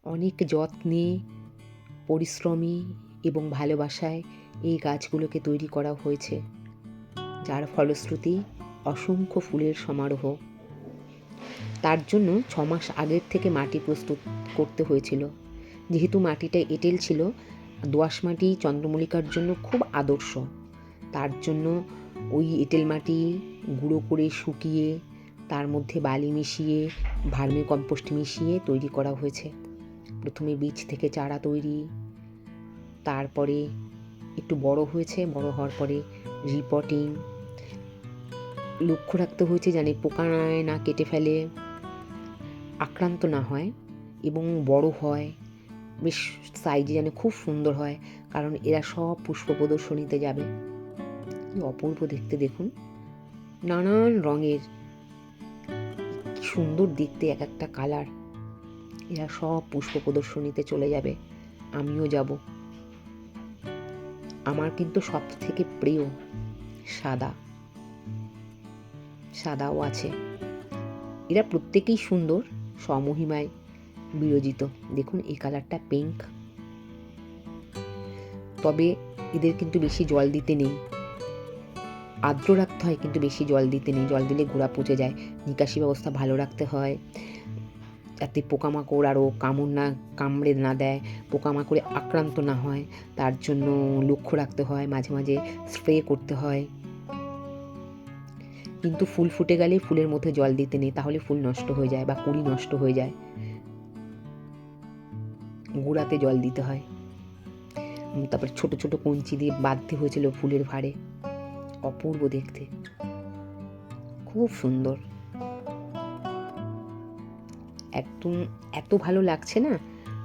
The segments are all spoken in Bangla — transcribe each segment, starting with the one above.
অনেক যত্নে, পরিশ্রমী এবং ভালোবাসায় এই গাছগুলোকে তৈরি করা হয়েছে, যার ফলশ্রুতি অসংখ্য ফুলের সমারোহ। তার জন্য 6 মাস আগের থেকে মাটি প্রস্তুত করতে হয়েছিল। যেহেতু মাটিটা এঁটেল ছিল, দোআঁশ মাটি চন্দ্রমল্লিকার জন্য খুব আদর্শ। তার জন্য ওই এঁটেল মাটি গুঁড়ো করে শুকিয়ে তার মধ্যে বালি মিশিয়ে, ভার্মি কম্পোস্ট মিশিয়ে তৈরি করা হয়েছে। প্রথমে বীজ থেকে চারা তৈরি, তারপরে একটু বড় হয়েছে, বড় হওয়ার পরে রিপটিং। লক্ষ্য রাখতে হয়েছে যেন পোকা না কেটে ফেলে, আক্রান্ত না হয় এবং বড় হয়, বেশ সাইজে যেন খুব সুন্দর হয়, কারণ এরা সব পুষ্প প্রদর্শনীতে যাবে। কি অপূর্ব দেখতে দেখুন, নানান রঙের, কি সুন্দর দেখতে এক একটা কালার। এরা সব পুষ্প প্রদর্শনীতে চলে যাবে, আমিও যাব। আমার কিন্তু সব থেকে প্রিয় সাদাও আছে। এরা প্রত্যেকেই সুন্দর, স্বমহিমায় বিরজিত। দেখুন এই কালারটা পিঙ্ক। তবে এদের কিন্তু বেশি জল দিতে নেই, আর্দ্র রাখতে হয়, কিন্তু বেশি জল দিতে নেই। জল দিলে গোড়া পচে যায়। নিকাশি ব্যবস্থা ভালো রাখতে হয়, যাতে পোকামাকড় আরও কামড়ে না দেয়, পোকামাকড়ে আক্রান্ত না হয়, তার জন্য লক্ষ্য রাখতে হয়, মাঝে মাঝে স্প্রে করতে হয়। কিন্তু ফুল ফুটে গেলে ফুলের মধ্যে জল দিতে নেই, তাহলে ফুল নষ্ট হয়ে যায় বা কুঁড়ি নষ্ট হয়ে যায়। গোড়াতে জল দিতে হয়। তারপর ছোট ছোট কঞ্চি দিয়ে বাঁধতে হয়েছিল ফুলের ভারে। অপূর্ব দেখতে, খুব সুন্দর, একদম এত ভালো লাগছে না,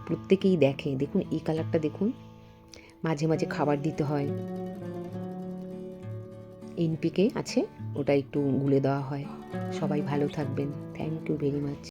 প্রত্যেকেই দেখে। দেখুন এই কালারটা দেখুন, মাঝে মাঝে খাবার দিতে হয়, এনপিকে আছে, ওটা একটু গুলে দেওয়া হয়। সবাই ভালো থাকবেন, থ্যাংক ইউ ভেরি মাচ।